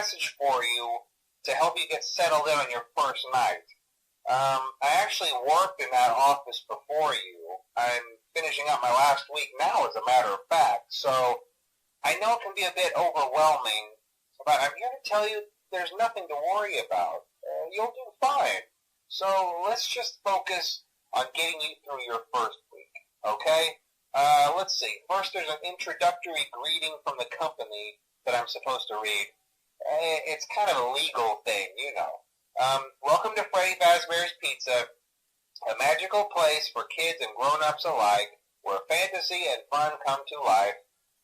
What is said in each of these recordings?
message for you to help you get settled in on your first night. I actually worked in that office before you. I'm finishing up my last week now, as a matter of fact, so I know it can be a bit overwhelming, but I'm here to tell you there's nothing to worry about. You'll do fine. So let's just focus on getting you through your first week, okay? Let's see. First, there's an introductory greeting from the company that I'm supposed to read. It's kind of a legal thing, you know. Welcome to Freddy Fazbear's Pizza, a magical place for kids and grown-ups alike, where fantasy and fun come to life.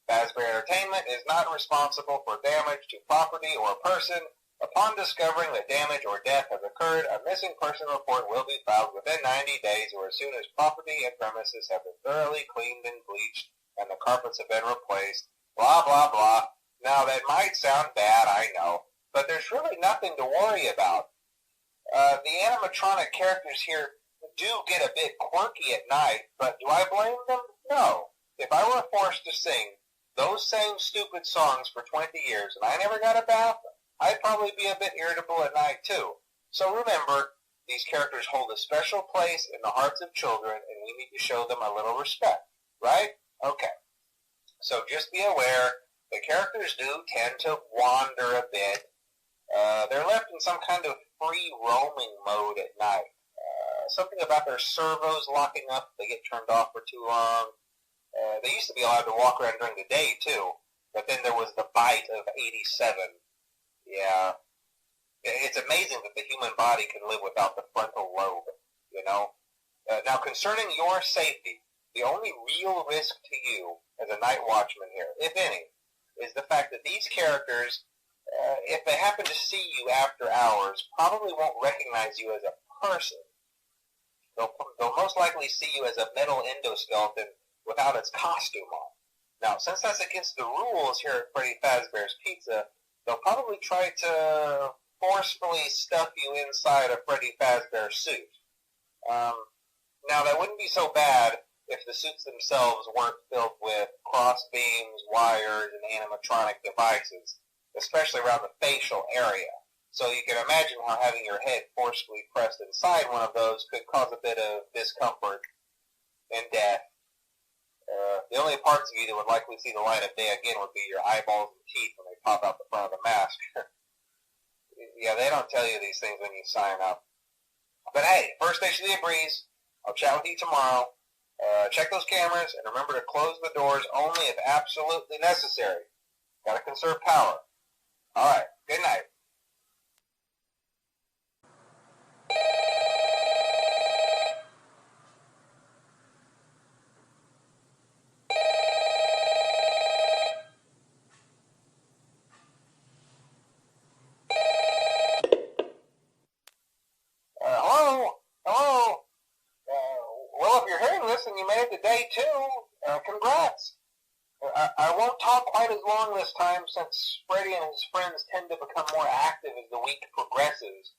Fazbear Entertainment is not responsible for damage to property or person. Upon discovering that damage or death has occurred, a missing person report will be filed within 90 days or as soon as property and premises have been thoroughly cleaned and bleached and the carpets have been replaced. Blah, blah, blah. Now, that might sound bad, I know, but there's really nothing to worry about. The animatronic characters here do get a bit quirky at night, but do I blame them? No. If I were forced to sing those same stupid songs for 20 years and I never got a bath, I'd probably be a bit irritable at night, too. So remember, these characters hold a special place in the hearts of children, and we need to show them a little respect, right? Okay. So just be aware, the characters do tend to wander a bit. They're left in some kind of free roaming mode at night. Something about their servos locking up if they get turned off for too long. They used to be allowed to walk around during the day, too, but then there was the bite of 87. Yeah. It's amazing that the human body can live without the frontal lobe, you know? Now, concerning your safety, the only real risk to you as a night watchman here, if any, is the fact that these characters, if they happen to see you after hours, probably won't recognize you as a person. They'll most likely see you as a metal endoskeleton without its costume on. Now, since that's against the rules here at Freddy Fazbear's Pizza, they'll probably try to forcefully stuff you inside a Freddy Fazbear suit. Now, that wouldn't be so bad if the suits themselves weren't filled with cross beams, wires, and animatronic devices, especially around the facial area. So you can imagine how having your head forcefully pressed inside one of those could cause a bit of discomfort and death. The only parts of you that would likely see the light of day again would be your eyeballs and teeth when they pop out the front of the mask. Yeah, they don't tell you these things when you sign up. But hey, first station of the breeze. I'll chat with you tomorrow. Check those cameras, and remember to close the doors only if absolutely necessary. Gotta conserve power. Alright, good night. Well, if you're hearing this and you made it to day 2, congrats. I won't talk quite as long this time since Freddy and his friends tend to become more active as the week progresses.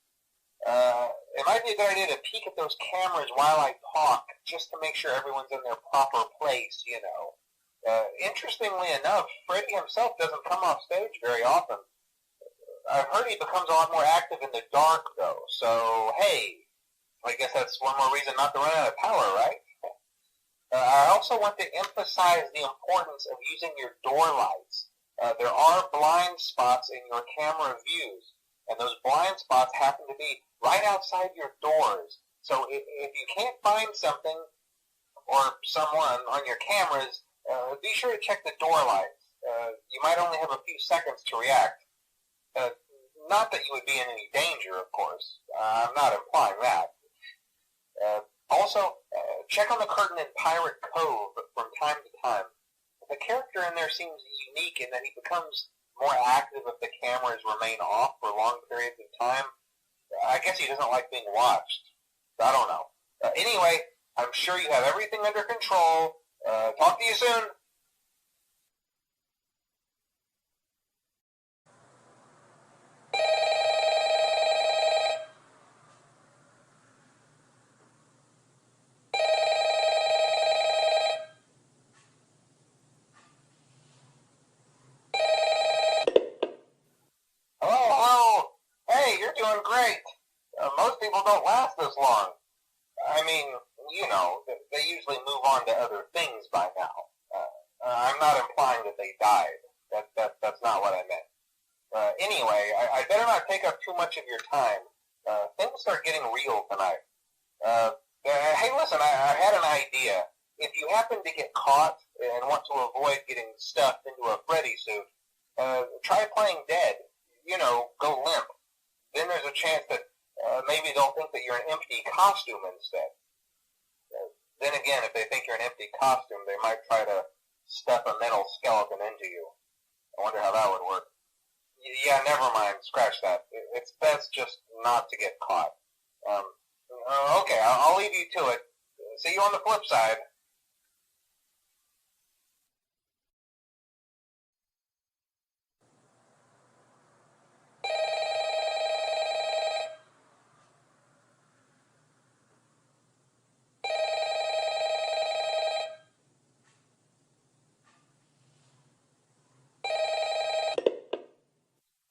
It might be a good idea to peek at those cameras while I talk, just to make sure everyone's in their proper place, you know. Interestingly enough, Freddy himself doesn't come off stage very often. I've heard he becomes a lot more active in the dark, though, so hey, I guess that's one more reason not to run out of power, right? I also want to emphasize the importance of using your door lights. There are blind spots in your camera views, and those blind spots happen to be right outside your doors. So if you can't find something or someone on your cameras, be sure to check the door lights. You might only have a few seconds to react. Not that you would be in any danger, of course. I'm not implying that. Also, check on the curtain in Pirate Cove from time to time. The character in there seems unique in that he becomes more active if the cameras remain off for long periods of time. I guess he doesn't like being watched. I don't know. Anyway, I'm sure you have everything under control. Talk to you soon. Hello? people don't last this long. I mean, you know, they usually move on to other things by now. I'm not implying that they died. That's not what I meant. Anyway, I better not take up too much of your time. Things start getting real tonight. Hey, listen, I had an idea. If you happen to get caught and want to avoid getting stuffed into a Freddy suit, try playing dead. You know, go limp. Then there's a chance that maybe they'll think that you're an empty costume instead. Then again, if they think you're an empty costume, they might try to stuff a metal skeleton into you. I wonder how that would work. Yeah, never mind. Scratch that. It's best just not to get caught. Okay, I'll leave you to it. See you on the flip side.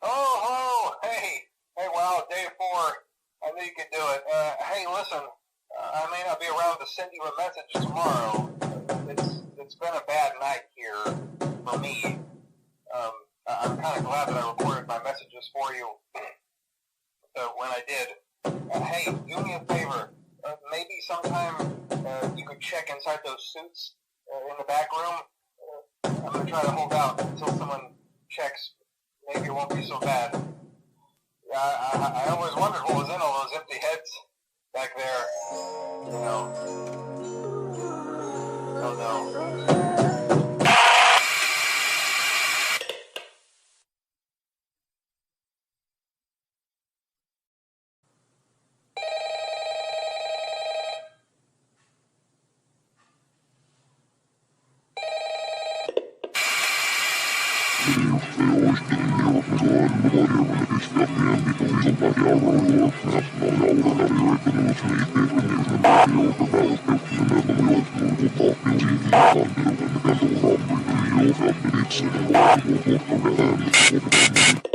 Oh, hey, wow, day 4. I knew you could do it. Hey, listen, I may not be around to send you a message tomorrow. It's been a bad night here for me. I'm kind of glad that I recorded my messages for you when I did. Hey, do me a favor. Maybe sometime you could check inside those suits in the back room. I'm going to try to hold out until someone checks. Maybe it won't be so bad. I always wondered what was in all those empty heads back there. You know. Oh no. Thank you.